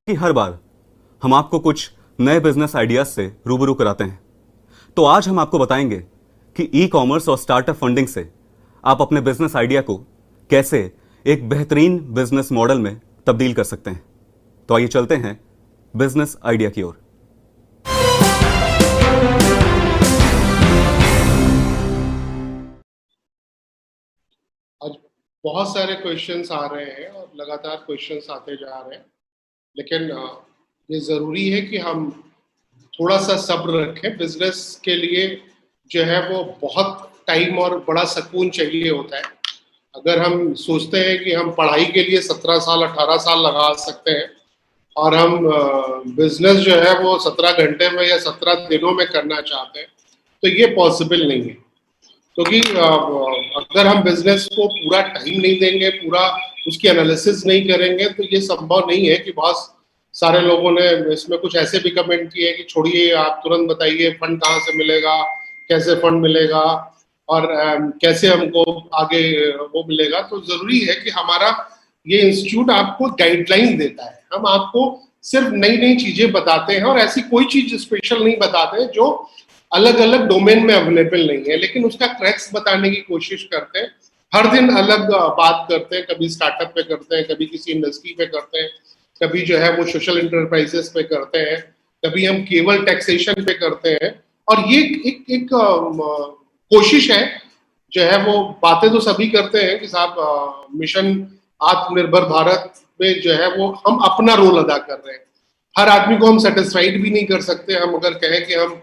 कि हर बार हम आपको कुछ नए बिजनेस आइडियाज से रूबरू कराते हैं। तो आज हम आपको बताएंगे कि ई कॉमर्स और स्टार्टअप फंडिंग से आप अपने बिजनेस आइडिया को कैसे एक बेहतरीन बिजनेस मॉडल में तब्दील कर सकते हैं। तो आइए चलते हैं बिजनेस आइडिया की ओर। आज बहुत सारे क्वेश्चंस आ रहे हैं और लगातार क्वेश्चंस आते जा रहे हैं, लेकिन ये ज़रूरी है कि हम थोड़ा सा सब्र रखें। बिजनेस के लिए जो है वो बहुत टाइम और बड़ा सुकून चाहिए होता है। अगर हम सोचते हैं कि हम पढ़ाई के लिए 17 साल 18 साल लगा सकते हैं और हम बिजनेस जो है वो 17 घंटे में या 17 दिनों में करना चाहते हैं, तो ये पॉसिबल नहीं है। क्योंकि अगर हम बिजनेस को पूरा टाइम नहीं देंगे, पूरा उसकी एनालिसिस नहीं करेंगे, तो ये संभव नहीं है। कि बहुत सारे लोगों ने इसमें कुछ ऐसे भी कमेंट किए कि छोड़िए, आप तुरंत बताइए फंड कहाँ से मिलेगा, कैसे फंड मिलेगा और कैसे हमको आगे वो मिलेगा। तो जरूरी है कि हमारा ये इंस्टीट्यूट आपको गाइडलाइन देता है। हम आपको सिर्फ नई नई चीजें बताते हैं और ऐसी कोई चीज स्पेशल नहीं बताते हैं जो अलग अलग डोमेन में अवेलेबल नहीं है, लेकिन उसका क्रैक्स बताने की कोशिश करते हैं। हर दिन अलग बात करते हैं, कभी स्टार्टअप पे करते हैं, कभी किसी इंडस्ट्री पे करते हैं, कभी जो है वो सोशल इंटरप्राइजेस पे करते हैं, कभी हम केवल टैक्सेशन पे करते हैं। और ये एक कोशिश है जो है वो। बातें तो सभी करते हैं कि साहब मिशन आत्मनिर्भर भारत में जो है वो हम अपना रोल अदा कर रहे हैं। हर आदमी को हम सेटिस्फाइड भी नहीं कर सकते। हम अगर कहें कि हम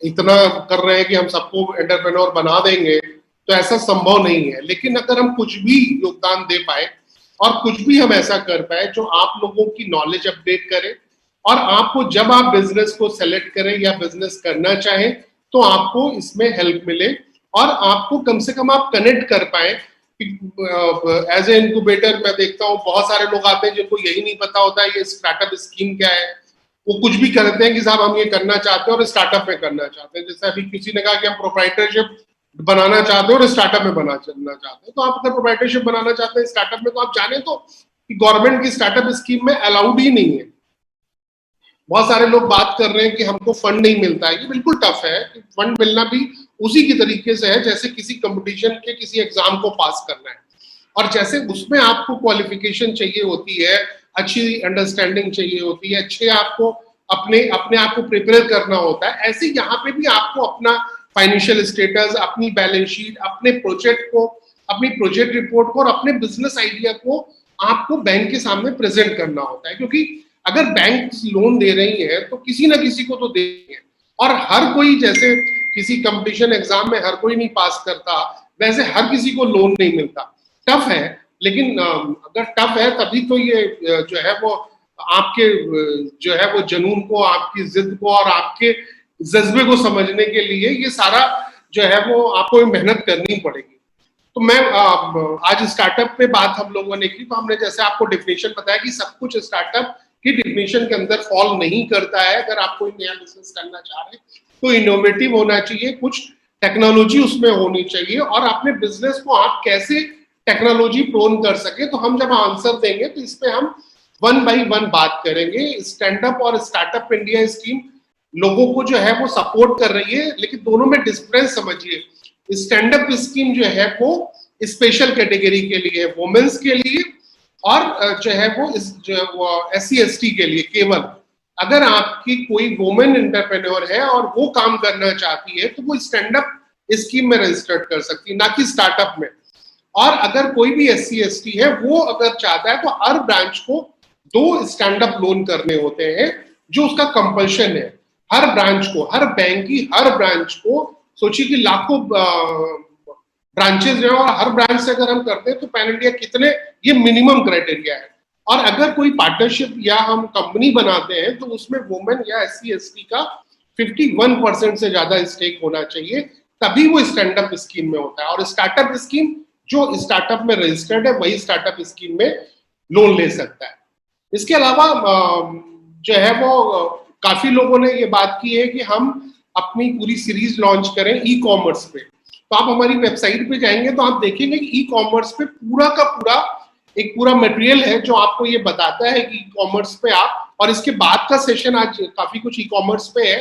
इतना कर रहे हैं कि हम सबको एंटरप्रेन्योर बना देंगे, तो ऐसा संभव नहीं है। लेकिन अगर हम कुछ भी योगदान दे पाए और कुछ भी हम ऐसा कर पाए जो आप लोगों की नॉलेज अपडेट करे, और आपको जब आप बिजनेस को सेलेक्ट करें या बिजनेस करना चाहें तो आपको इसमें हेल्प मिले और आपको कम से कम आप कनेक्ट कर पाए। एज ए इनक्यूबेटर मैं देखता हूँ बहुत सारे लोग आते हैं जिनको यही नहीं पता होता है ये स्टार्टअप स्कीम क्या है। वो कुछ भी करते हैं कि साहब हम ये करना चाहते हैं और स्टार्टअप में करना चाहते हैं। जैसे अभी किसी ने कहा कि हम प्रोप्राइटरशिप बनाना चाहते हैं और स्टार्टअप में बनाना चाहते हैं। तो आप अगर प्रोप्राइटरशिप बनाना चाहते हैं स्टार्टअप में, तो आप जाने तो कि गवर्नमेंट की स्टार्टअप स्कीम में अलाउड ही नहीं है। बहुत सारे लोग बात कर रहे हैं कि हमको फंड नहीं मिलता है। ये बिल्कुल टफ है। फंड मिलना भी उसी की तरीके से है जैसे किसी कंपटीशन के किसी एग्जाम को पास करना है, और जैसे उसमें आपको क्वालिफिकेशन चाहिए होती है, अच्छी अंडरस्टैंडिंग चाहिए होती है, अच्छे आपको अपने अपने आप को प्रिपेयर करना होता है, ऐसे यहाँ पे भी आपको अपना फाइनेंशियल स्टेटस, अपनी बैलेंस शीट, अपने प्रोजेक्ट को, अपनी प्रोजेक्ट रिपोर्ट को और अपने बिजनेस आइडिया को आपको बैंक के सामने प्रेजेंट करना होता है। क्योंकि अगर बैंक लोन दे रही है तो किसी ना किसी को तो देंगे, और हर कोई, जैसे किसी कंपटीशन एग्जाम में हर कोई नहीं पास करता, वैसे हर किसी को लोन नहीं मिलता। टफ है, लेकिन अगर टफ है तभी तो ये जो है वो आपके जो है वो जुनून को, आपकी जिद को और आपके जज्बे को समझने के लिए ये सारा जो है वो आपको मेहनत करनी पड़ेगी। तो मैं आज स्टार्टअप पे बात हम लोगों ने की, तो हमने जैसे आपको डेफिनेशन बताया कि सब कुछ स्टार्टअप की डेफिनेशन के अंदर फॉल नहीं करता है। अगर आप कोई नया बिजनेस करना चाह रहे हैं तो इनोवेटिव होना चाहिए, कुछ टेक्नोलॉजी उसमें होनी चाहिए, और अपने बिजनेस को आप कैसे टेक्नोलॉजी प्रोन कर सके। तो हम जब आंसर देंगे तो इस पे हम वन बाई वन बात करेंगे। स्टैंडअप और स्टार्टअप इंडिया स्कीम लोगों को जो है वो सपोर्ट कर रही है, लेकिन दोनों में डिफरेंस समझिए। स्टैंडअप स्कीम जो है वो स्पेशल कैटेगरी के लिए, वुमेन्स के लिए, और जो है वो इस जो SC ST के लिए केवल। अगर आपकी कोई वुमेन एंटरप्रेन्योर है और वो काम करना चाहती है तो वो स्टैंडअप स्कीम में रजिस्टर्ड कर सकती है, ना कि स्टार्टअप में। और अगर कोई भी SC ST है वो अगर चाहता है तो हर ब्रांच को 2 स्टैंडअप लोन करने होते हैं, जो उसका कंपल्शन है। हर ब्रांच को, हर बैंक की हर ब्रांच को, सोचिए कि लाखों ब्रांचेस जो है, और हर ब्रांच से अगर हम करते हैं तो पैन इंडिया कितने, ये मिनिमम क्राइटेरिया है। और अगर कोई पार्टनरशिप या हम कंपनी बनाते हैं तो उसमें वुमेन या SC ST का 51% से ज्यादा स्टेक होना चाहिए, तभी वो स्टैंडअप स्कीम में होता है। और स्टार्टअप स्कीम, जो स्टार्टअप में रजिस्टर्ड है वही स्टार्टअप स्कीम में लोन ले सकता है। इसके अलावा जो है वो काफी लोगों ने ये बात की है कि हम अपनी पूरी सीरीज लॉन्च करें ई कॉमर्स पे। तो आप हमारी वेबसाइट पे जाएंगे तो आप देखेंगे कि ई कॉमर्स पे पूरा का पूरा एक पूरा मटेरियल है जो आपको ये बताता है कि ई कॉमर्स पे आप और इसके बाद का सेशन आज काफी कुछ ई कॉमर्स पे है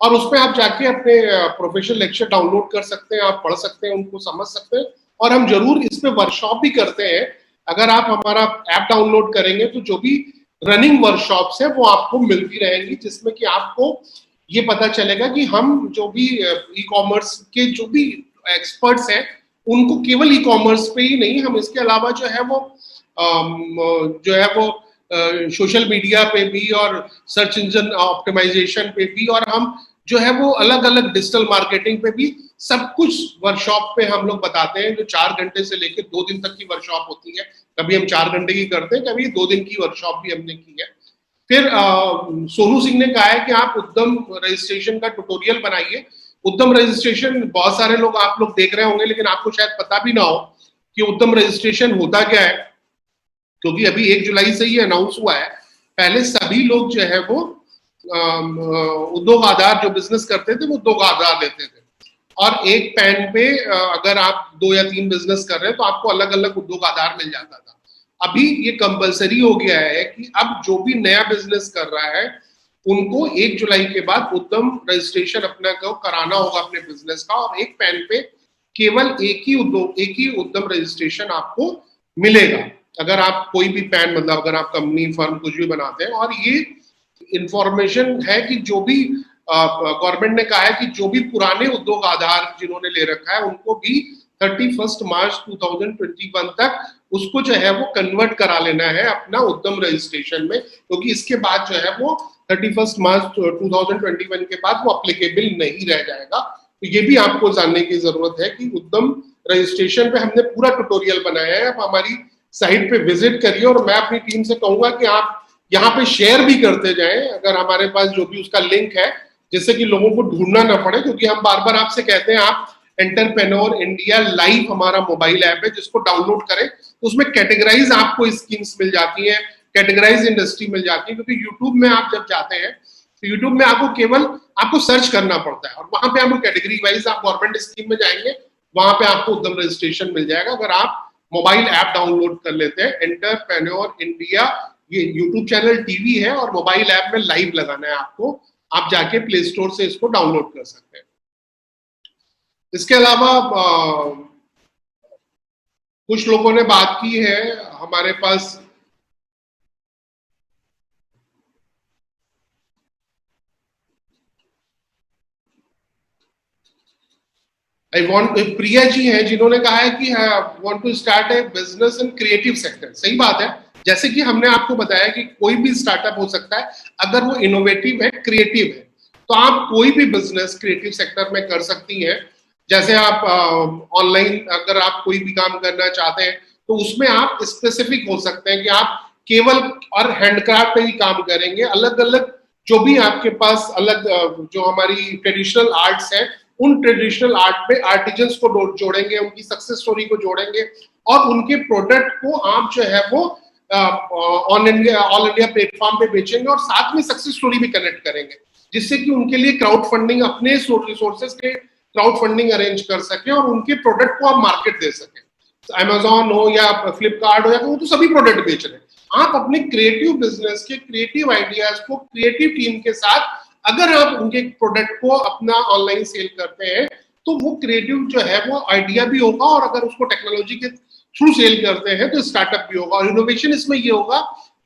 और उसमें आप जाके अपने प्रोफेशनल लेक्चर डाउनलोड कर सकते हैं, आप पढ़ सकते हैं, उनको समझ सकते हैं और हम जरूर इसमें वर्कशॉप भी करते हैं। अगर आप हमारा ऐप डाउनलोड करेंगे तो जो भी रनिंग वर्कशॉप्स है वो आपको मिलती रहेंगी, जिसमें कि आपको ये पता चलेगा कि हम जो भी ई कॉमर्स के जो भी एक्सपर्ट्स हैं उनको केवल ई कॉमर्स पे ही नहीं, हम इसके अलावा जो है वो सोशल मीडिया पे भी और सर्च इंजन ऑप्टिमाइजेशन पे भी और हम जो है वो अलग अलग डिजिटल मार्केटिंग पे भी सब कुछ वर्कशॉप पे हम लोग बताते हैं, जो 4 घंटे से लेकर 2 दिन तक की वर्कशॉप होती है। कभी हम 4 घंटे की करते हैं, कभी 2 दिन की वर्कशॉप भी हमने की है। फिर सोनू सिंह ने कहा है कि आप उद्यम रजिस्ट्रेशन का ट्यूटोरियल बनाइए। उद्यम रजिस्ट्रेशन बहुत सारे लोग आप लोग देख रहे होंगे, लेकिन आपको शायद पता भी ना हो कि उद्यम रजिस्ट्रेशन होता क्या है, क्योंकि अभी 1 जुलाई से ही अनाउंस हुआ है। पहले सभी लोग जो है वो उद्योग आधार जो बिजनेस करते थे वो उद्योग आधार लेते थे और एक पैन पे अगर आप 2 या 3 बिजनेस कर रहे हैं तो आपको अलग अलग उद्योग आधार मिल जाता था। अभी ये कंपलसरी हो गया है कि अब जो भी नया बिजनेस कर रहा है उनको 1 जुलाई के बाद उद्यम रजिस्ट्रेशन अपना को कराना होगा अपने बिजनेस का, और एक पैन पे केवल एक ही उद्यम रजिस्ट्रेशन आपको मिलेगा अगर आप कोई भी पैन, मतलब अगर आप कंपनी फर्म कुछ भी बनाते हैं। और ये इंफॉर्मेशन है कि जो भी गवर्नमेंट ने कहा है कि जो भी पुराने उद्योग आधार जिन्होंने ले रखा है उनको भी 31 मार्च 2021 तक उसको जो है वो कन्वर्ट करा लेना है अपना उद्यम रजिस्ट्रेशन में, क्योंकि इसके बाद जो है वो 31 मार्च 2021 के बाद वो अप्लीकेबल नहीं रह जाएगा। तो ये भी आपको जानने की जरूरत है कि उद्यम रजिस्ट्रेशन पे हमने पूरा ट्यूटोरियल बनाया है। आप हमारी साइट पे विजिट करिए और मैं अपनी टीम से कहूंगा कि आप यहाँ पे शेयर भी करते जाएं अगर हमारे पास जो भी उसका लिंक है, जिससे कि लोगों को ढूंढना ना पड़े, क्योंकि हम बार बार आपसे कहते हैं आप एंटरप्रेन्योर इंडिया लाइव हमारा मोबाइल ऐप है जिसको डाउनलोड करें, तो उसमें कैटेगराइज आपको स्कीम्स मिल जाती है, कैटेगराइज इंडस्ट्री मिल जाती है। क्योंकि यूट्यूब में आप जब जाते हैं तो यूट्यूब में आपको सर्च करना पड़ता है और वहां पे आपको कैटेगरी वाइज आप गवर्नमेंट स्कीम में जाएंगे, वहां पे आपको उद्यम रजिस्ट्रेशन मिल जाएगा। अगर आप मोबाइल ऐप डाउनलोड कर लेते हैं एंटरप्रेन्योर इंडिया, ये यूट्यूब चैनल टीवी है और मोबाइल ऐप में लाइव लगाना है आपको, आप जाके प्ले स्टोर से इसको डाउनलोड कर सकते हैं। इसके अलावा कुछ लोगों ने बात की है हमारे पास प्रिया जी हैं जिन्होंने कहा है कि want to start a business in creative sector. सही बात है, जैसे कि हमने आपको बताया कि कोई भी स्टार्टअप हो सकता है अगर वो इनोवेटिव है, क्रिएटिव है, तो आप कोई भी बिजनेस क्रिएटिव सेक्टर में कर सकती हैं। जैसे आप ऑनलाइन अगर आप कोई भी काम करना चाहते हैं तो उसमें आप स्पेसिफिक हो सकते हैं कि आप केवल और हैंडक्राफ्ट पे ही काम करेंगे। अलग अलग जो भी आपके पास अलग जो हमारी ट्रेडिशनल आर्ट्स है उन ट्रेडिशनल आर्ट पे आर्टिजन्स को जोड़ेंगे, उनकी सक्सेस स्टोरी को जोड़ेंगे और उनके प्रोडक्ट को आप जो है वो ऑल इंडिया प्लेटफॉर्म पे बेचेंगे और साथ में सक्सेस स्टोरी भी कनेक्ट करेंगे, जिससे कि उनके लिए क्राउड फंडिंग, अपने रिसोर्सेज के क्राउड फंडिंग अरेंज कर सके और उनके प्रोडक्ट को आप मार्केट दे सके। अमेजोन हो या फ्लिपकार्ट हो या वो तो सभी प्रोडक्ट बेच रहे हैं। आप अपने क्रिएटिव बिजनेस के क्रिएटिव आइडियाज को क्रिएटिव टीम के साथ अगर आप उनके प्रोडक्ट को अपना ऑनलाइन सेल करते हैं तो वो क्रिएटिव जो है वो आइडिया भी होगा और अगर उसको टेक्नोलॉजी के थ्रू सेल करते हैं तो स्टार्टअप भी होगा। और इनोवेशन इसमें ये होगा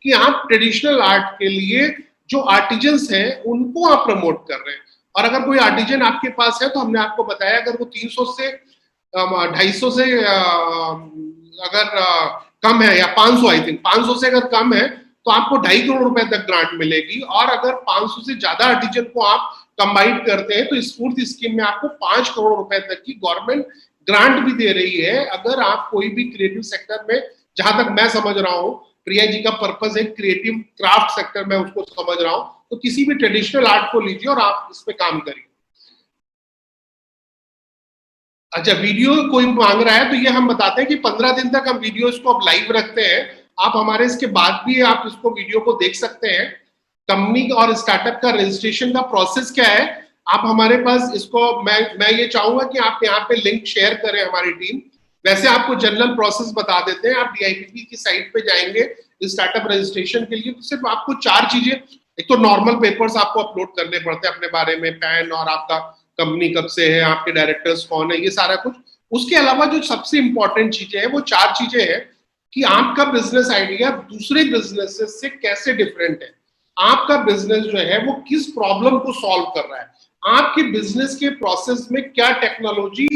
कि आप ट्रेडिशनल आर्ट के लिए जो आर्टिजन्स हैं उनको आप प्रमोट कर रहे हैं। और अगर कोई आर्टिजन आपके पास है तो हमने आपको बताया अगर वो 300 से 250 से अगर कम है या 500, आई थिंक 500 से अगर कम है तो आपको 2.5 करोड़ रुपए तक ग्रांट मिलेगी। और अगर 500 से ज्यादा आर्टिजन को आप कंबाइन करते हैं तो स्फूर्ति स्कीम में आपको 5 करोड़ रुपए तक की गवर्नमेंट ग्रांट भी दे रही है। अगर आप कोई भी क्रिएटिव सेक्टर में, जहां तक मैं समझ रहा हूँ प्रिया जी का पर्पस है क्रिएटिव क्राफ्ट सेक्टर में, उसको समझ रहा हूँ, तो किसी भी ट्रेडिशनल आर्ट को लीजिए और आप इस पे काम करिए। अच्छा, वीडियो कोई मांग रहा है तो ये हम बताते हैं कि 15 दिन तक हम वीडियो इसको अब लाइव रखते हैं। आप हमारे इसके बाद भी आप इसको वीडियो को देख सकते हैं। कंपनी और स्टार्टअप का रजिस्ट्रेशन का प्रोसेस क्या है, आप हमारे पास इसको मैं ये चाहूंगा कि आप यहाँ पे लिंक शेयर करें हमारी टीम। वैसे आपको जनरल प्रोसेस बता देते हैं, आप DIPP की साइट पे जाएंगे, इस स्टार्टअप रजिस्ट्रेशन के लिए तो सिर्फ आपको 4 चीजें, एक तो नॉर्मल पेपर्स आपको अपलोड करने पड़ते हैं अपने बारे में, पैन और आपका कंपनी कब से है, आपके डायरेक्टर्स कौन है, ये सारा कुछ। उसके अलावा जो सबसे इंपॉर्टेंट चीजें हैं वो 4 चीजें हैं कि आपका बिजनेस आइडिया दूसरे बिजनेसेस से कैसे डिफरेंट है, आपका बिजनेस जो है वो किस प्रॉब्लम को सॉल्व कर रहा है, आपके बिजनेस के प्रोसेस में क्या टेक्नोलॉजी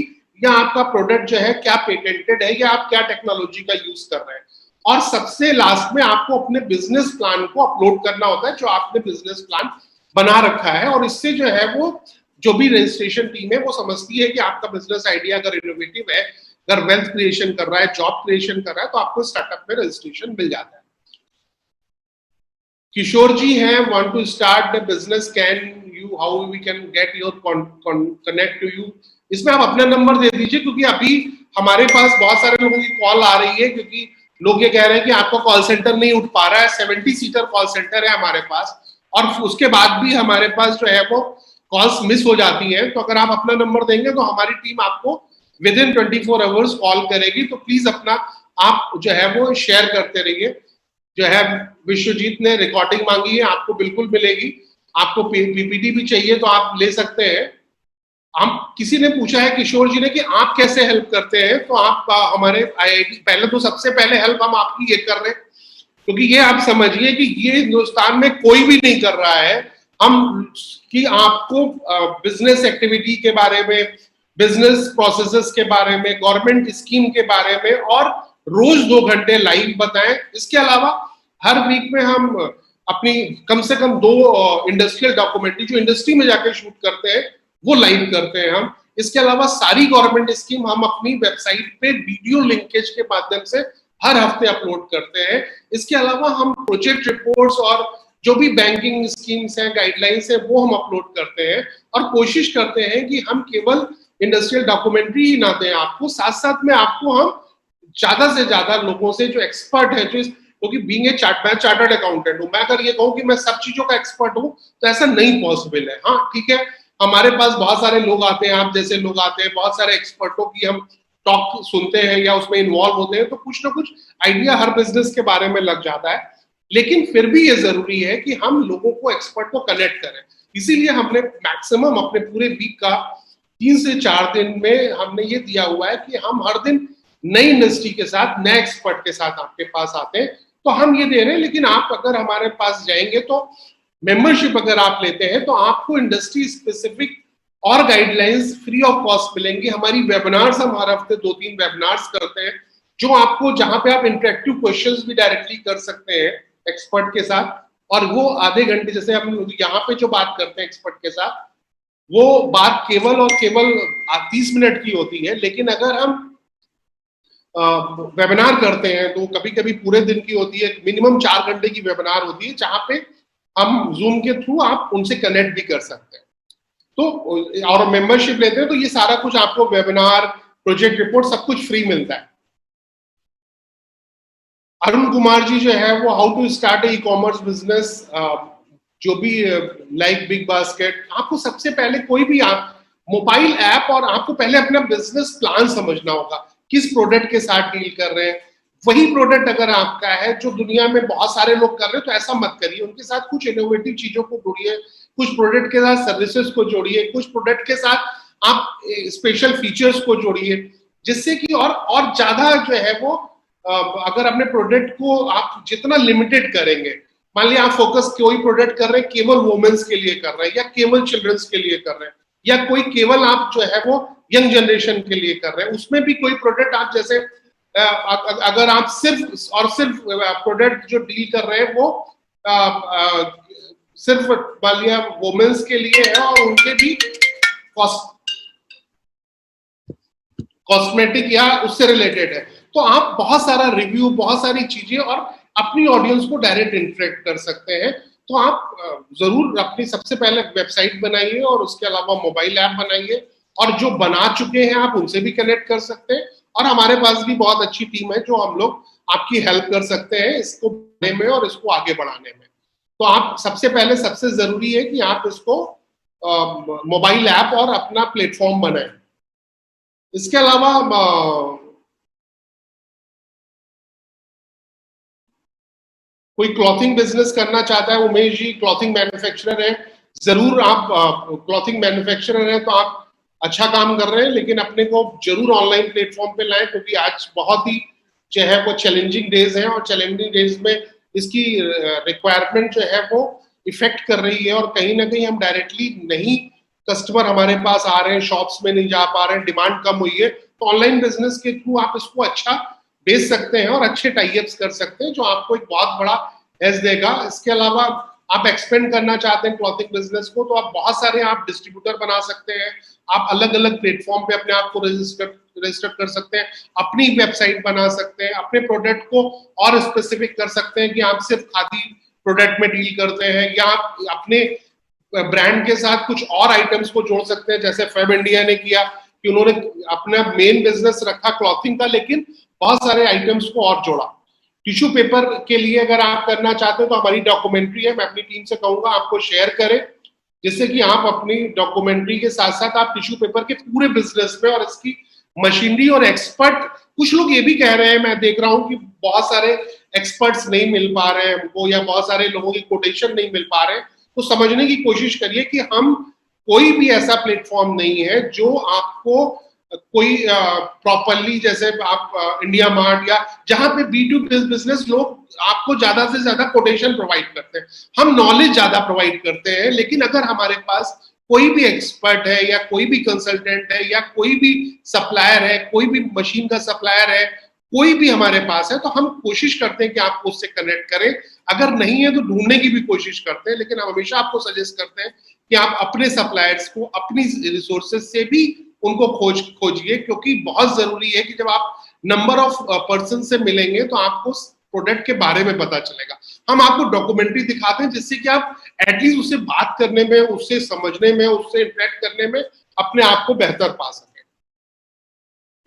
या आपका प्रोडक्ट जो है क्या पेटेंटेड है या आप क्या टेक्नोलॉजी का यूज कर रहे हैं। और सबसे लास्ट में आपको अपने बिजनेस प्लान को अपलोड करना होता है, जो आपने बिजनेस प्लान बना रखा है। और इससे जो है वो जो भी रजिस्ट्रेशन टीम है वो समझती है कि आपका बिजनेस आइडिया अगर इनोवेटिव है, अगर वेल्थ क्रिएशन कर रहा है, जॉब क्रिएशन कर रहा है, तो आपको स्टार्टअप में रजिस्ट्रेशन मिल जाता है। किशोर जी हैं, want to start the business, can you, how we can get your connect to you. इसमें आप अपना नंबर दे दीजिए, क्योंकि अभी हमारे पास बहुत सारे लोगों की कॉल आ रही है, क्योंकि लोग ये कह रहे हैं कि आपका कॉल सेंटर नहीं उठ पा रहा है। 70 सीटर कॉल सेंटर है हमारे पास, और उसके बाद भी हमारे पास जो है वो कॉल्स मिस हो जाती हैं। तो अगर आप अपना नंबर देंगे तो हमारी टीम आपको विद इन 24 आवर्स कॉल करेगी। तो प्लीज अपना आप जो है वो शेयर करते रहिए। जो है विश्वजीत ने रिकॉर्डिंग मांगी है, आपको बिल्कुल मिलेगी। आपको पीपीटी भी चाहिए तो आप ले सकते हैं। हम किसी ने पूछा है किशोर जी ने कि आप कैसे हेल्प करते हैं, तो आप हमारे आईआईटी, पहले तो सबसे पहले हेल्प हम आपकी ये कर रहे हैं, क्योंकि ये आप समझिए कि ये हिंदुस्तान में कोई भी नहीं कर रहा है। हम कि आपको बिजनेस एक्टिविटी के बारे में, बिजनेस प्रोसेसेस के बारे में, गवर्नमेंट स्कीम के बारे में और रोज 2 घंटे लाइव बताएं। इसके अलावा हर वीक में हम अपनी कम से कम 2 इंडस्ट्रियल डॉक्यूमेंट्री जो इंडस्ट्री में जाके शूट करते हैं वो लाइव करते हैं हम। इसके अलावा सारी गवर्नमेंट स्कीम हम अपनी वेबसाइट पे वीडियो लिंकेज के माध्यम से हर हफ्ते अपलोड करते हैं। इसके अलावा हम प्रोजेक्ट रिपोर्ट्स और जो भी बैंकिंग स्कीम्स हैं, गाइडलाइंस है, वो हम अपलोड करते हैं। और कोशिश करते हैं कि हम केवल इंडस्ट्रियल डॉक्यूमेंट्री ही ना दें आपको, साथ साथ में आपको हम ज्यादा से ज्यादा लोगों से जो एक्सपर्ट है, जो क्योंकि बीइंग ए चार्टर्ड अकाउंटेंट हूं, मैं अगर ये कहूं कि मैं सब चीजों का एक्सपर्ट हूं तो ऐसा नहीं पॉसिबल है। हाँ ठीक है, हमारे पास बहुत सारे लोग आते हैं, आप जैसे लोग आते हैं, बहुत सारे एक्सपर्टों की हम टॉक सुनते हैं या उसमें इन्वॉल्व होते हैं, तो कुछ ना कुछ आइडिया हर बिजनेस के बारे में लग जाता है। लेकिन फिर भी ये जरूरी है कि हम लोगों को, एक्सपर्ट को कनेक्ट करें। इसीलिए हमने मैक्सिमम अपने पूरे वीक का 3 से 4 दिन में हमने ये दिया हुआ है कि हम हर दिन नई इंडस्ट्री के साथ, नए एक्सपर्ट के साथ आपके पास आते हैं। तो हम ये दे रहे हैं, लेकिन आप अगर हमारे पास जाएंगे तो मेंबरशिप अगर आप लेते हैं तो आपको इंडस्ट्री स्पेसिफिक और गाइडलाइंस फ्री ऑफ कॉस्ट मिलेंगी। हमारी वेबिनार्स, हम हर हफ्ते 2-3 वेबिनार्स करते हैं, जो आपको, जहां पे आप इंटरेक्टिव क्वेश्चंस भी डायरेक्टली कर सकते हैं एक्सपर्ट के साथ। और वो आधे घंटे, जैसे हम यहाँ पे जो बात करते हैं एक्सपर्ट के साथ, वो बात केवल और केवल 30 मिनट की होती है। लेकिन अगर हम वेबिनार करते हैं तो कभी कभी पूरे दिन की होती है, मिनिमम 4 घंटे की वेबिनार होती है, जहां पे हम जूम के थ्रू आप उनसे कनेक्ट भी कर सकते हैं। तो और मेंबरशिप लेते हैं तो ये सारा कुछ आपको, वेबिनार, प्रोजेक्ट रिपोर्ट, सब कुछ फ्री मिलता है। अरुण कुमार जी जो है वो how to start e commerce business, जो भी लाइक बिग बास्केट, आपको सबसे पहले कोई भी आप मोबाइल ऐप, और आपको पहले अपना बिजनेस प्लान समझना होगा, किस प्रोडक्ट के साथ डील कर रहे हैं। वही प्रोडक्ट अगर आपका है जो दुनिया में बहुत सारे लोग कर रहे हैं तो ऐसा मत करिए, उनके साथ कुछ इनोवेटिव चीजों को जोड़िए, कुछ प्रोडक्ट के साथ सर्विसेज को जोड़िए, कुछ प्रोडक्ट के साथ आप स्पेशल फीचर्स को जोड़िए, जिससे कि और ज्यादा जो है वो अगर अपने प्रोडक्ट को आप जितना लिमिटेड करेंगे, मान लिया आप फोकस कोई प्रोडक्ट कर रहे हैं केवल वुमेन्स के लिए कर रहे हैं, या केवल चिल्ड्रंस के लिए कर रहे हैं, या कोई केवल आप जो है वो यंग जनरेशन के लिए कर रहे हैं, उसमें भी कोई प्रोडक्ट आप जैसे अगर आप सिर्फ और सिर्फ प्रोडक्ट जो डील कर रहे हैं वो सिर्फ मान लिया वुमेन्स के लिए है और उनके भी कॉस्मेटिक या उससे रिलेटेड है, तो आप बहुत सारा रिव्यू, बहुत सारी चीजें और अपनी ऑडियंस को डायरेक्ट इंटरेक्ट कर सकते हैं। तो आप जरूर अपनी सबसे पहले वेबसाइट बनाइए और उसके अलावा मोबाइल ऐप बनाइए, और जो बना चुके हैं आप उनसे भी कनेक्ट कर सकते हैं। और हमारे पास भी बहुत अच्छी टीम है जो हम लोग आपकी हेल्प कर सकते हैं इसको बनाने में और इसको आगे बढ़ाने में। तो आप सबसे पहले, सबसे जरूरी है कि आप इसको मोबाइल ऐप और अपना प्लेटफॉर्म बनाएं। इसके अलावा कोई क्लॉथिंग बिजनेस करना चाहता है, उमेश जी क्लॉथिंग मैन्युफैक्चरर है, जरूर आप क्लॉथिंग मैन्युफैक्चरर है तो आप अच्छा काम कर रहे हैं, लेकिन अपने को जरूर ऑनलाइन प्लेटफॉर्म पे लाएं, क्योंकि आज बहुत ही जो है वो चैलेंजिंग डेज हैं, और चैलेंजिंग डेज में इसकी रिक्वायरमेंट जो है वो इफेक्ट कर रही है, और कहीं ना कहीं हम डायरेक्टली नहीं, कस्टमर हमारे पास आ रहे हैं, शॉप्स में नहीं जा पा रहे हैं, डिमांड कम हुई है, तो ऑनलाइन बिजनेस के थ्रू आप इसको अच्छा बेच सकते हैं और अच्छे टाइप्स कर सकते हैं, जो आपको एक बहुत बड़ा एज देगा। इसके अलावा आप एक्सपेंड करना चाहते हैं क्लॉथिंग बिजनेस को, तो आप बहुत सारे आप डिस्ट्रीब्यूटर बना सकते हैं, आप अलग अलग प्लेटफॉर्म पे अपने आप को रजिस्टर कर सकते हैं, अपनी वेबसाइट बना सकते हैं, अपने प्रोडक्ट को और स्पेसिफिक कर सकते हैं कि आप सिर्फ खादी प्रोडक्ट में डील करते हैं, या आप अपने ब्रांड के साथ कुछ और आइटम्स को जोड़ सकते हैं, जैसे फेब इंडिया ने किया कि उन्होंने अपना मेन बिजनेस रखा क्लॉथिंग का, लेकिन बहुत सारे आइटम्स को और जोड़ा। टिश्यू पेपर के लिए अगर आप करना चाहते हैं तो हमारी डॉक्यूमेंट्री है, मैं अपनी टीम से कहूंगा आपको शेयर करें, जिससे कि आप अपनी डॉक्यूमेंट्री के साथ साथ आप टिश्यू पेपर के पूरे बिजनेस में और इसकी मशीनरी और एक्सपर्ट, कुछ लोग ये भी कह रहे हैं, मैं देख रहा हूं कि बहुत सारे एक्सपर्ट्स नहीं मिल पा रहे हैं हमको, या बहुत सारे लोगों की कोटेशन नहीं मिल पा रहे हैं, तो समझने की कोशिश करिए कि हम कोई भी ऐसा प्लेटफॉर्म नहीं है जो आपको कोई प्रॉपरली, जैसे आप इंडिया मार्ट या जहां पे B2 बिजनेस लोग आपको ज्यादा से ज्यादा कोटेशन प्रोवाइड करते हैं, हम नॉलेज ज्यादा प्रोवाइड करते हैं, लेकिन अगर हमारे पास कोई भी एक्सपर्ट है या कोई भी कंसल्टेंट है या कोई भी सप्लायर है, कोई भी मशीन का सप्लायर है, कोई भी हमारे पास है, तो हम कोशिश करते हैं कि आपको उससे कनेक्ट करें, अगर नहीं है तो ढूंढने की भी कोशिश करते हैं, लेकिन हम हमेशा आपको सजेस्ट करते हैं कि आप अपने सप्लायर्स को अपनी रिसोर्सेज से भी उनको खोजिए, क्योंकि बहुत जरूरी है कि जब आप नंबर ऑफ पर्सन से मिलेंगे तो आपको प्रोडक्ट के बारे में पता चलेगा। हम आपको डॉक्यूमेंट्री दिखाते हैं जिससे कि आप एटलीस्ट उससे बात करने में, उससे समझने में, उससे इंटरेक्ट करने में अपने आप को बेहतर पा सकें।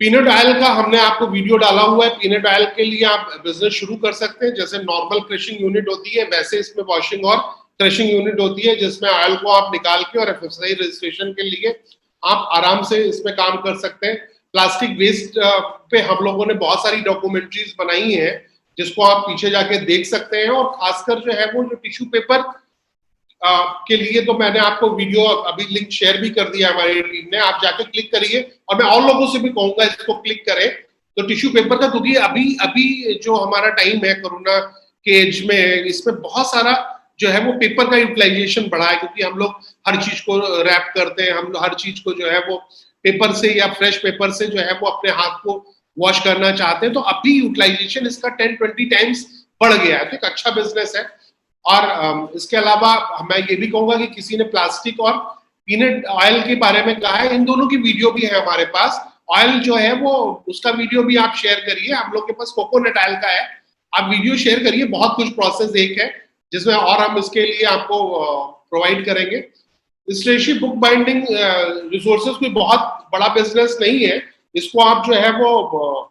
पीनट ऑयल का हमने आपको वीडियो डाला हुआ है, पीनट ऑयल के लिए आप बिजनेस शुरू कर सकते हैं, जैसे नॉर्मल क्रशिंग यूनिट होती है वैसे इसमें वॉशिंग और क्रशिंग यूनिट होती है, जिसमें ऑयल को आप निकाल के और FSSAI रजिस्ट्रेशन के लिए आप आराम से इसमें काम कर सकते हैं। प्लास्टिक वेस्ट पे हम लोगों ने बहुत सारी डॉक्यूमेंट्रीज बनाई हैं, जिसको आप पीछे जाके देख सकते हैं, और खासकर जो है वो जो टिश्यू पेपर के लिए तो मैंने आपको वीडियो अभी लिंक शेयर भी कर दिया हमारी टीम ने, आप जाके क्लिक करिए, और मैं और लोगों से भी कहूंगा इसको क्लिक करें। तो टिश्यू पेपर का, क्योंकि अभी अभी जो हमारा टाइम है कोरोना के एज में, इसमें बहुत सारा जो है वो पेपर का यूटिलाइजेशन बढ़ा है, क्योंकि हम लोग हर चीज को रैप करते हैं, हम हर चीज को जो है वो पेपर से या फ्रेश पेपर से जो है वो अपने हाथ को वॉश करना चाहते हैं, तो अभी यूटिलाइजेशन इसका 10-20 टाइम्स बढ़ गया है, तो एक अच्छा बिजनेस है। और इसके अलावा मैं ये भी कहूंगा कि किसी ने प्लास्टिक और पीनट ऑयल के बारे में कहा है, इन दोनों की वीडियो भी है हमारे पास। ऑयल जो है वो उसका वीडियो भी आप शेयर करिए, हम लोग के पास कोकोनट ऑयल का है, आप वीडियो शेयर करिए, बहुत कुछ प्रोसेस एक है जिसमें, और हम इसके लिए आपको प्रोवाइड करेंगे। स्टेशनरी बुक बाइंडिंग रिसोर्सेज कोई बहुत बड़ा बिजनेस नहीं है, इसको आप जो है वो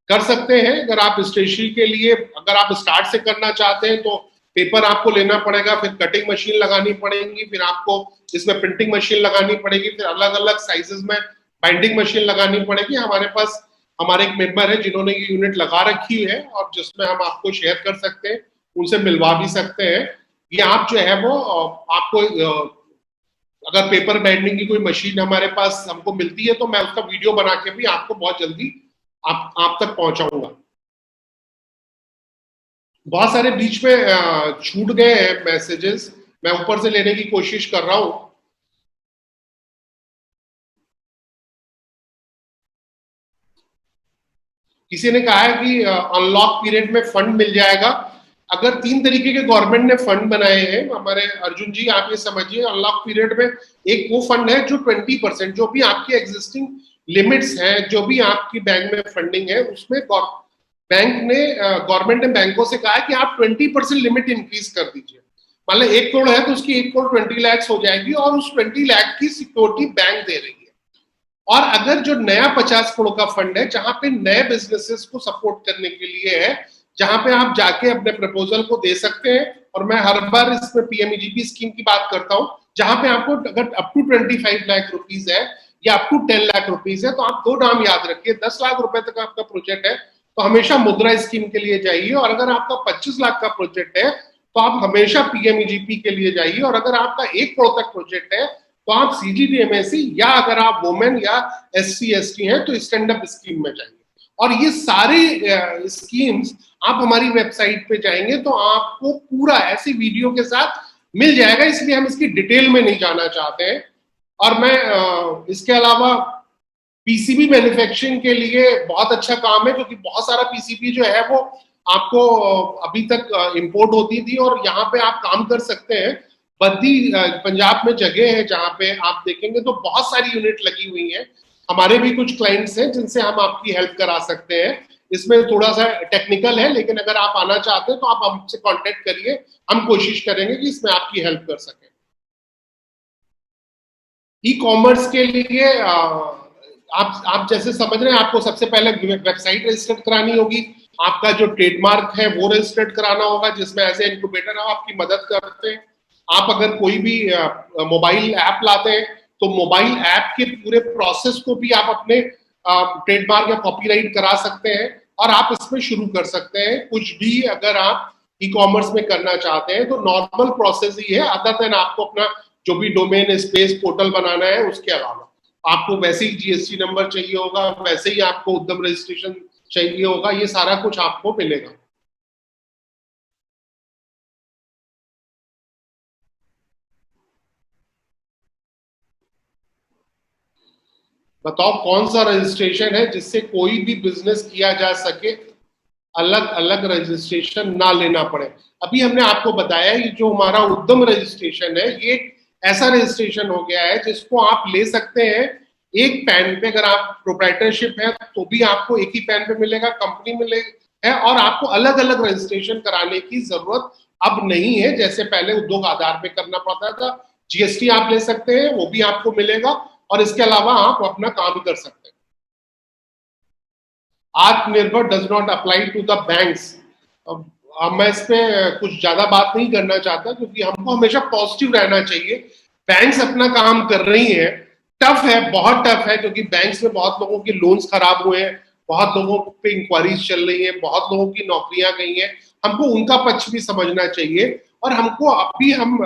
कर सकते हैं। अगर आप स्टेशनरी के लिए, अगर आप स्टार्ट से करना चाहते हैं तो पेपर आपको लेना पड़ेगा, फिर कटिंग मशीन लगानी पड़ेगी, फिर आपको इसमें प्रिंटिंग मशीन लगानी पड़ेगी, फिर अलग अलग साइजेस में बाइंडिंग मशीन लगानी पड़ेगी। हमारे पास हमारे एक मेंबर है जिन्होंने ये यूनिट लगा रखी है, और जिसमें हम आपको शेयर कर सकते हैं, उनसे मिलवा भी सकते हैं। ये आप जो है वो आपको अगर पेपर बाइंडिंग की कोई मशीन हमारे पास हमको मिलती है तो मैं उसका वीडियो बना के भी आपको बहुत जल्दी आप तक पहुंचाऊंगा। बहुत सारे बीच में छूट गए हैं मैसेजेस, मैं ऊपर से लेने की कोशिश कर रहा हूं। किसी ने कहा है कि अनलॉक पीरियड में फंड मिल जाएगा। अगर 3 तरीके के गवर्नमेंट ने फंड बनाए हैं हमारे अर्जुन जी, आप ये समझिए, अनलॉक पीरियड में एक वो फंड है जो 20% जो भी आपकी एग्जिस्टिंग लिमिट्स है, जो भी आपकी बैंक में फंडिंग है, उसमें बैंक ने, गवर्नमेंट ने बैंकों से कहा है कि आप 20% लिमिट इंक्रीज कर दीजिए। मान लो 1 करोड़ है तो उसकी 1 करोड़ 20 लाख हो जाएगी, और उस 20 लाख की सिक्योरिटी बैंक दे रही है। और अगर जो नया 50 करोड़ का फंड है, जहां पे नए बिजनेसेस को सपोर्ट करने के लिए है, जहां पे आप जाके अपने प्रपोजल को दे सकते हैं, और मैं हर बार इसमें PMEGP स्कीम की बात करता हूं, जहां पे आपको अगर अप टू 25 लाख रुपीज है या अप टू 10 लाख रुपीज है, तो आप 2 नाम याद रखिए, 10 लाख रुपए तक आपका प्रोजेक्ट है तो हमेशा मुद्रा स्कीम के लिए जाइए, और अगर आपका 25 लाख का प्रोजेक्ट है तो आप हमेशा पीएमईजीपी के लिए जाइए, और अगर आपका 1 करोड़ तक प्रोजेक्ट है तो आप सीजीडीएमएसी, या अगर आप वुमेन या एससी एसटी हैं तो स्टैंड अप स्कीम में जाइए। और ये सारे स्कीम्स आप हमारी वेबसाइट पे जाएंगे तो आपको पूरा ऐसी वीडियो के साथ मिल जाएगा, इसलिए हम इसकी डिटेल में नहीं जाना चाहते हैं। और मैं इसके अलावा पीसीबी मैन्युफैक्चरिंग के लिए बहुत अच्छा काम है, क्योंकि बहुत सारा पीसीबी जो है वो आपको अभी तक इंपोर्ट होती थी, और यहाँ पे आप काम कर सकते हैं। बद्दी पंजाब में जगह है जहाँ पे आप देखेंगे तो बहुत सारी यूनिट लगी हुई है। हमारे भी कुछ क्लाइंट्स हैं जिनसे हम आपकी हेल्प करा सकते हैं। इसमें थोड़ा सा टेक्निकल है, लेकिन अगर आप आना चाहते हैं तो आप हमसे कांटेक्ट करिए, हम कोशिश करेंगे कि इसमें आपकी हेल्प कर सकें। ई कॉमर्स के लिए आप जैसे समझ रहे हैं, आपको सबसे पहले वेबसाइट रजिस्टर करानी होगी, आपका जो ट्रेडमार्क है वो रजिस्टर्ड कराना होगा, जिसमें एज ए इंक्यूबेटर हम आपकी मदद करते हैं। आप अगर कोई भी मोबाइल ऐप लाते हैं तो मोबाइल ऐप के पूरे प्रोसेस को भी आप अपने ट्रेडमार्क या कॉपीराइट करा सकते हैं, और आप इसमें शुरू कर सकते हैं कुछ भी अगर आप ई कॉमर्स में करना चाहते हैं तो नॉर्मल प्रोसेस ही है, अदर देन आपको अपना जो भी डोमेन स्पेस पोर्टल बनाना है उसके अलावा आपको वैसे ही जीएसटी नंबर चाहिए होगा, वैसे ही आपको उद्यम रजिस्ट्रेशन चाहिए होगा, ये सारा कुछ आपको मिलेगा। बताओ कौन सा रजिस्ट्रेशन है जिससे कोई भी बिजनेस किया जा सके, अलग अलग रजिस्ट्रेशन ना लेना पड़े। अभी हमने आपको बताया ये जो हमारा उद्यम रजिस्ट्रेशन है ये ऐसा रजिस्ट्रेशन हो गया है जिसको आप ले सकते हैं एक पैन पे। अगर आप प्रोप्राइटरशिप है तो भी आपको एक ही पैन पे मिलेगा, कंपनी मिले है, और आपको अलग अलग रजिस्ट्रेशन कराने की जरूरत अब नहीं है, जैसे पहले उद्योग आधार पे करना पड़ता था। जीएसटी आप ले सकते हैं, वो भी आपको मिलेगा, और इसके अलावा आप अपना काम कर सकते हैं। Atmanirbhar does not apply to the banks. अब मैं इस पे कुछ ज्यादा बात नहीं करना चाहता, क्योंकि हमको हमेशा पॉजिटिव रहना चाहिए। बैंक्स अपना काम कर रही है, टफ है, बहुत टफ है, क्योंकि बैंक्स में बहुत लोगों के लोन्स खराब हुए हैं, बहुत लोगों पे इंक्वायरीज चल रही है, बहुत लोगों की नौकरियां गई हैं। हमको उनका पक्ष भी समझना चाहिए, और हमको अभी हम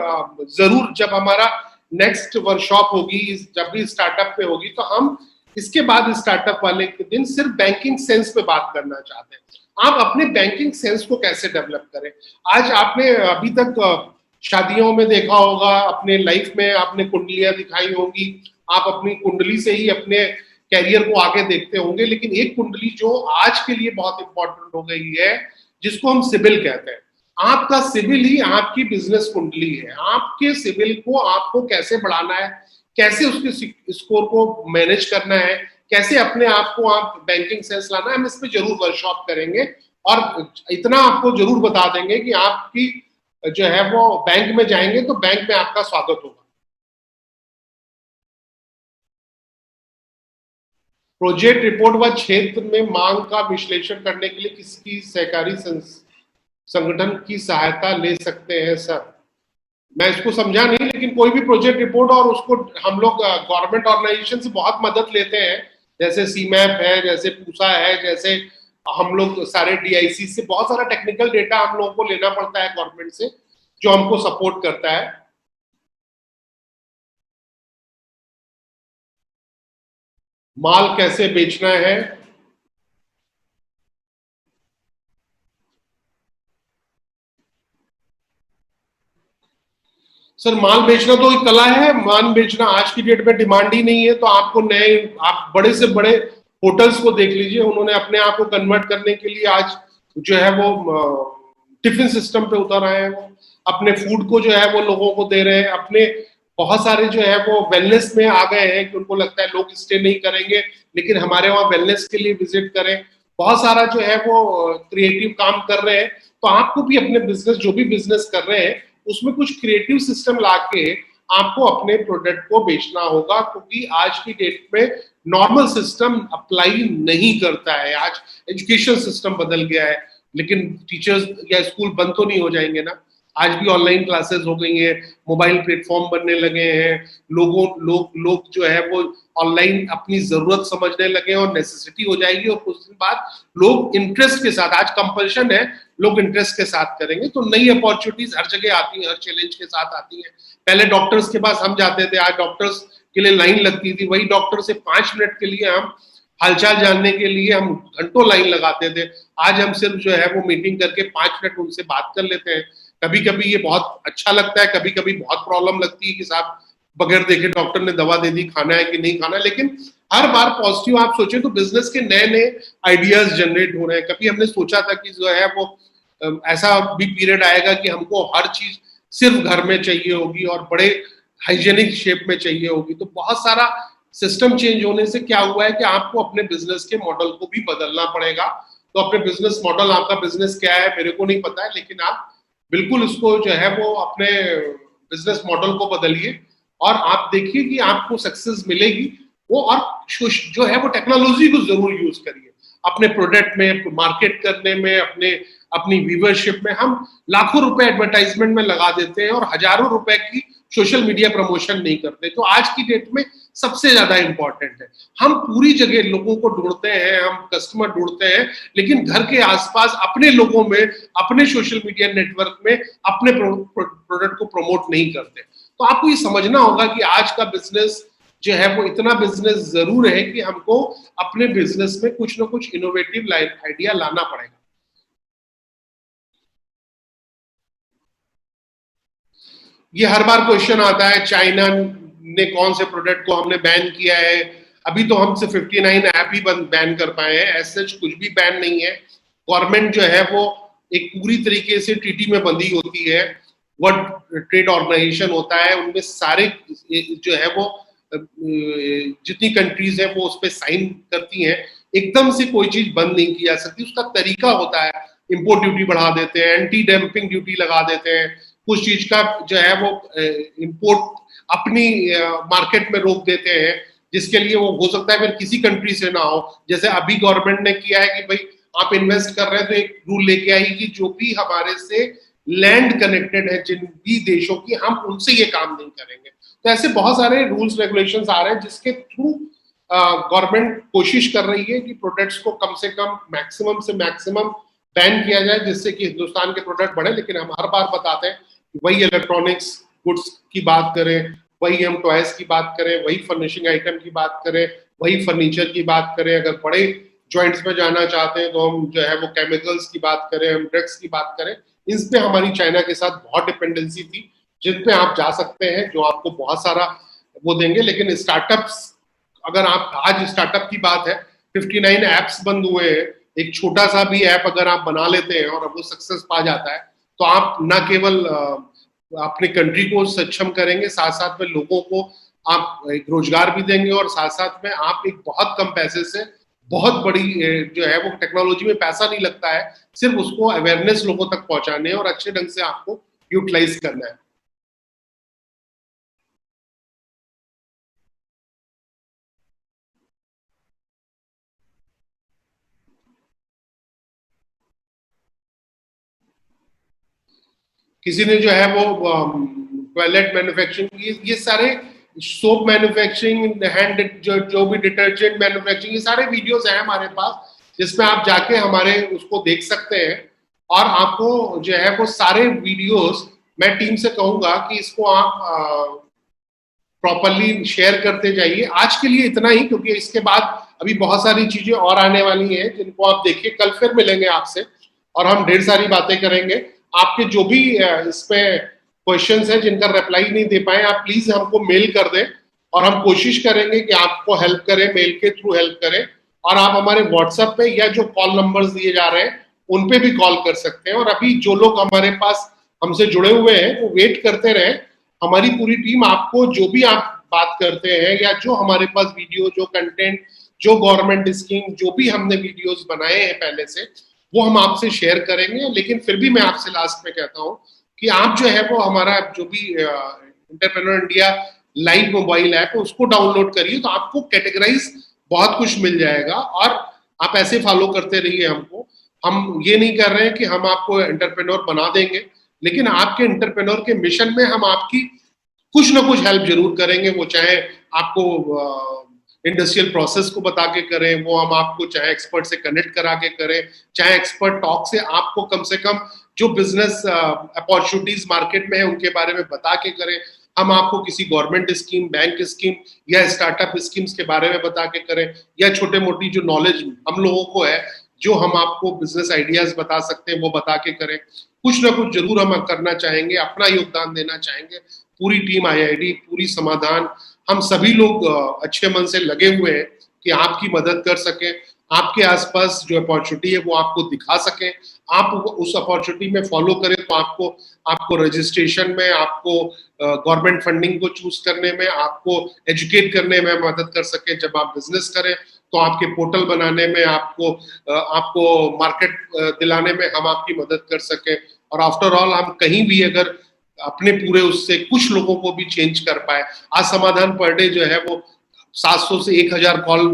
जरूर जब हमारा नेक्स्ट वर्कशॉप होगी, जब भी स्टार्टअप पे होगी, तो हम इसके बाद स्टार्टअप वाले के दिन सिर्फ बैंकिंग सेंस पे बात करना चाहते हैं। आप अपने बैंकिंग सेंस को कैसे डेवलप करें। आज आपने अभी तक शादियों में देखा होगा, अपने लाइफ में आपने कुंडलियां दिखाई होंगी, आप अपनी कुंडली से ही अपने कैरियर को आगे देखते होंगे, लेकिन एक कुंडली जो आज के लिए बहुत इंपॉर्टेंट हो गई है, जिसको हम सिबिल कहते हैं। आपका सिबिल ही आपकी बिजनेस कुंडली है। आपके सिबिल को आपको कैसे बढ़ाना है, कैसे उसके स्कोर को मैनेज करना है, कैसे अपने आप को आप बैंकिंग सेंस लाना है, हम इस पे जरूर वर्कशॉप करेंगे, और इतना आपको जरूर बता देंगे कि आपकी जो है वो बैंक में जाएंगे तो बैंक में आपका स्वागत होगा। प्रोजेक्ट रिपोर्ट व क्षेत्र में मांग का विश्लेषण करने के लिए किसकी सहकारी संगठन की सहायता ले सकते हैं सर। मैं इसको समझा नहीं, लेकिन कोई भी प्रोजेक्ट रिपोर्ट, और उसको हम लोग गवर्नमेंट ऑर्गेनाइजेशन से बहुत मदद लेते हैं, जैसे सीमैप है, जैसे पूसा है, जैसे हम लोग सारे डीआईसी से बहुत सारा टेक्निकल डेटा हम लोगों को लेना पड़ता है गवर्नमेंट से, जो हमको सपोर्ट करता है। माल कैसे बेचना है। सर माल बेचना तो एक कला है, माल बेचना आज की डेट में डिमांड ही नहीं है, तो आपको नए, आप बड़े से बड़े होटल्स को देख लीजिए, उन्होंने अपने आप को कन्वर्ट करने के लिए आज जो है वो टिफिन सिस्टम पे उतर आए हैं, वो अपने फूड को जो है वो लोगों को दे रहे हैं, अपने बहुत सारे जो है वो वेलनेस में आ गए हैं कि उनको लगता है लोग स्टे नहीं करेंगे लेकिन हमारे वहाँ वेलनेस के लिए विजिट करें। बहुत सारा जो है वो क्रिएटिव काम कर रहे हैं, तो आपको भी अपने बिजनेस, जो भी बिजनेस कर रहे हैं, उसमें कुछ क्रिएटिव सिस्टम लाके आपको अपने प्रोडक्ट को बेचना होगा, क्योंकि आज की डेट में नॉर्मल सिस्टम अप्लाई नहीं करता है। आज एजुकेशन सिस्टम बदल गया है, लेकिन टीचर्स या स्कूल बंद तो नहीं हो जाएंगे ना। आज भी ऑनलाइन क्लासेस हो गई हैं, मोबाइल प्लेटफॉर्म बनने लगे हैं, लोग जो है वो ऑनलाइन अपनी जरूरत समझने लगे हैं और नेसेसिटी हो जाएगी, और कुछ दिन बाद लोग इंटरेस्ट के साथ, आज कंपल्शन है, लोग इंटरेस्ट के साथ करेंगे। तो नई अपॉर्चुनिटीज हर जगह आती हैं, हर चैलेंज के साथ आती हैं। पहले डॉक्टर्स के पास हम जाते थे, आज डॉक्टर्स के लिए लाइन लगती थी, वही डॉक्टर से 5 मिनट के लिए हम हालचाल जानने के लिए हम घंटों लाइन लगाते थे। आज हम सिर्फ जो है वो मीटिंग करके 5 मिनट उनसे बात कर लेते हैं। कभी कभी ये बहुत अच्छा लगता है, कभी कभी बहुत प्रॉब्लम लगती है कि साहब बगैर देखे डॉक्टर ने दवा दे दी, खाना है कि नहीं खाना, लेकिन हर बार पॉजिटिव आप सोचे तो बिजनेस के नए नए आइडियाज जनरेट हो रहे हैं। कभी हमने सोचा था कि जो है वो ऐसा भी पीरियड आएगा कि हमको हर चीज सिर्फ घर में चाहिए होगी और बड़े हाइजेनिक शेप में चाहिए होगी। तो बहुत सारा सिस्टम चेंज होने से क्या हुआ है कि आपको अपने बिजनेस के मॉडल को भी बदलना पड़ेगा। तो अपने बिजनेस मॉडल, आपका बिजनेस क्या है मेरे को नहीं पता है, लेकिन आप बिल्कुल उसको जो है वो अपने बिजनेस मॉडल को बदलिए और आप देखिए कि आपको सक्सेस मिलेगी वो। और जो है वो टेक्नोलॉजी को जरूर यूज करिए अपने प्रोडक्ट में, मार्केट करने में, अपनी व्यूवरशिप में। हम लाखों रुपए एडवर्टाइजमेंट में लगा देते हैं और हजारों रुपए की सोशल मीडिया प्रमोशन नहीं करते। तो आज की डेट में सबसे ज्यादा इंपॉर्टेंट है, हम पूरी जगह लोगों को ढूंढते हैं, हम कस्टमर ढूंढते हैं, लेकिन घर के आसपास अपने लोगों में, अपने सोशल मीडिया नेटवर्क में अपने प्रोडक्ट को प्रमोट नहीं करते। तो आपको ये समझना होगा कि आज का बिजनेस जो है वो इतना बिजनेस जरूर है कि हमको अपने बिजनेस में कुछ ना कुछ इनोवेटिव आइडिया लाना पड़ेगा। ये हर बार क्वेश्चन आता है, चाइना ने कौन से प्रोडक्ट को हमने बैन किया है। अभी तो हम सिर्फ 59 ऐप ही बैन कर पाए हैं, ऐसे कुछ भी बैन नहीं है। गवर्नमेंट जो है वो एक पूरी तरीके से टीटी में बंधी होती है, वर्ल्ड ट्रेड ऑर्गेनाइजेशन होता है, उनमें सारे जो है वो जितनी कंट्रीज है वो उस पर साइन करती हैं। एकदम से कोई चीज बंद नहीं की जा सकती, उसका तरीका होता है। इंपोर्ट ड्यूटी बढ़ा देते हैं, एंटी डंपिंग ड्यूटी लगा देते हैं, कुछ चीज का जो है वो इंपोर्ट अपनी मार्केट में रोक देते हैं, जिसके लिए वो हो सकता है फिर किसी कंट्री से ना हो। जैसे अभी गवर्नमेंट ने किया है कि भाई आप इन्वेस्ट कर रहे हैं तो एक रूल लेके आई कि जो भी हमारे से लैंड कनेक्टेड है जिन भी देशों की, हम उनसे ये काम नहीं करेंगे। तो ऐसे बहुत सारे रूल्स रेगुलेशंस आ रहे हैं जिसके थ्रू गवर्नमेंट कोशिश कर रही है कि प्रोडक्ट्स को कम से कम, मैक्सिमम से मैक्सिमम बैन किया जाए, जिससे कि हिंदुस्तान के प्रोडक्ट बढ़े। लेकिन हम हर बार बताते हैं, वही इलेक्ट्रॉनिक्स गुड्स की बात करें, वही हम टॉयज की बात करें, वही फर्निशिंग आइटम की बात करें, वही फर्नीचर की बात करें, अगर बड़े जॉइंट्स में जाना चाहते हैं तो हम जो है वो केमिकल्स की बात करें, हम ड्रग्स की बात करें, इन पे हमारी चाइना के साथ बहुत डिपेंडेंसी थी, जिन पे आप जा सकते हैं, जो आपको बहुत सारा वो देंगे। लेकिन स्टार्टअप्स, अगर आप आज स्टार्टअप की बात है, 59 एप्स बंद हुए हैं। एक छोटा सा भी ऐप अगर आप बना लेते हैं और वो सक्सेस पा जाता है, तो आप न केवल अपने कंट्री को सक्षम करेंगे, साथ साथ में लोगों को आप एक रोजगार भी देंगे, और साथ साथ में आप एक बहुत कम पैसे से बहुत बड़ी जो है वो, टेक्नोलॉजी में पैसा नहीं लगता है, सिर्फ उसको अवेयरनेस लोगों तक पहुंचाने और अच्छे ढंग से आपको यूटिलाइज करना है। किसी ने जो है वो टॉयलेट मैन्युफैक्चरिंग, ये सारे सोप मैन्युफैक्चरिंग, हैंड जो भी डिटर्जेंट मैन्युफैक्चरिंग, ये सारे वीडियोस हैं हमारे पास, जिसमें आप जाके हमारे उसको देख सकते हैं। और आपको जो है वो सारे वीडियोस, मैं टीम से कहूंगा कि इसको आप प्रॉपरली शेयर करते जाइए। आज के लिए इतना ही, क्योंकि इसके बाद अभी बहुत सारी चीजें और आने वाली हैं जिनको आप देखिए। कल फिर मिलेंगे आपसे और हम ढेर सारी बातें करेंगे। आपके जो भी इस पे क्वेश्चंस हैं जिनका रिप्लाई नहीं दे पाए, आप प्लीज हमको मेल कर दें और हम कोशिश करेंगे कि आपको हेल्प करें, मेल के थ्रू हेल्प करें। और आप हमारे व्हाट्सएप पे या जो कॉल नंबर्स दिए जा रहे हैं उन पे भी कॉल कर सकते हैं। और अभी जो लोग हमारे पास हमसे जुड़े हुए हैं वो वेट करते रहे, हमारी पूरी टीम आपको जो भी आप बात करते हैं या जो हमारे पास वीडियो, जो कंटेंट, जो गवर्नमेंट स्कीम, जो भी हमने वीडियोस बनाए हैं पहले से, वो हम आपसे शेयर करेंगे। लेकिन फिर भी मैं आपसे लास्ट में कहता हूं कि आप जो है वो हमारा जो भी entrepreneur India live mobile app है उसको डाउनलोड करिए, तो आपको कैटेगराइज बहुत कुछ मिल जाएगा। और आप ऐसे फॉलो करते रहिए हमको। हम ये नहीं कर रहे हैं कि हम आपको एंटरप्रेन्योर बना देंगे, लेकिन आपके एंटरप्रेन्योर के मिशन में हम आपकी कुछ ना कुछ हेल्प जरूर करेंगे। वो चाहे आपको इंडस्ट्रियल प्रोसेस को बता के करें, वो हम आपको चाहे एक्सपर्ट से कनेक्ट करा के करें, चाहे एक्सपर्ट टॉक से आपको कम से कम जो बिजनेस अपॉर्चुनिटीज मार्केट में है उनके बारे में बता के करें। हम आपको किसी गवर्नमेंट स्कीम, बैंक स्कीम या स्टार्टअप स्कीम्स के बारे में बता के करें, या छोटे मोटी जो नॉलेज हम लोगों को है जो हम आपको बिजनेस आइडियाज बता सकते हैं वो बता के करें। कुछ ना कुछ जरूर हम करना चाहेंगे, अपना योगदान देना चाहेंगे। पूरी टीम आईआईडी, पूरी समाधान, हम सभी लोग अच्छे मन से लगे हुए हैं कि आपकी मदद कर सकें, आपके आसपास जो अपॉर्चुनिटी है वो आपको दिखा सकें, आप उस अपॉर्चुनिटी में फॉलो करें तो आपको आपको रजिस्ट्रेशन में, आपको गवर्नमेंट फंडिंग को चूज करने में, आपको एजुकेट करने में मदद कर सके। जब आप बिजनेस करें तो आपके पोर्टल बनाने में, आपको मार्केट दिलाने में हम आपकी मदद कर सके। और आफ्टर ऑल हम कहीं भी अगर अपने पूरे उससे कुछ लोगों को भी चेंज कर पाए, आज समाधान पर डे जो है वो 700 से 1000 कॉल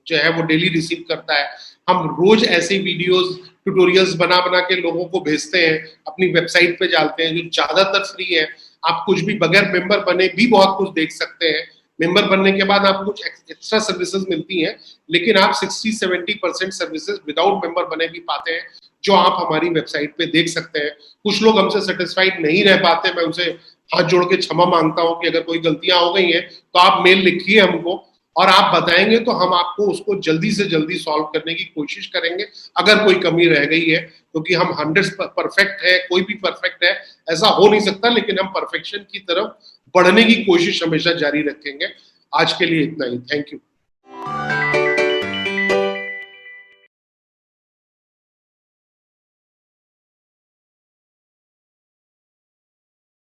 जो है वो डेली रिसीव करता है। हम रोज ऐसे वीडियोस, ट्यूटोरियल्स बना बना के लोगों को भेजते हैं, अपनी वेबसाइट पे डालते हैं, जो ज्यादातर फ्री है। आप कुछ भी बगैर मेंबर बने भी बहुत कुछ देख सकते हैं। मेंबर बनने के बाद आपको कुछ एक्स्ट्रा सर्विसेज मिलती हैं, लेकिन आप 60-70% सर्विसेज विदाउट मेंबर बने भी पाते हैं, जो आप हमारी वेबसाइट पे देख सकते हैं। कुछ लोग हमसे सेटिस्फाइड नहीं रह पाते, मैं उनसे हाथ जोड़ के क्षमा मांगता हूं कि अगर कोई गलतियां हो गई हैं तो आप मेल लिखिए हमको और आप बताएंगे तो हम आपको उसको जल्दी से जल्दी सॉल्व करने की कोशिश करेंगे अगर कोई कमी रह गई है। क्योंकि हम 100 परफेक्ट है, कोई भी परफेक्ट है ऐसा हो नहीं सकता, लेकिन हम परफेक्शन की तरफ बढ़ने की कोशिश हमेशा जारी रखेंगे। आज के लिए इतना ही, थैंक यू।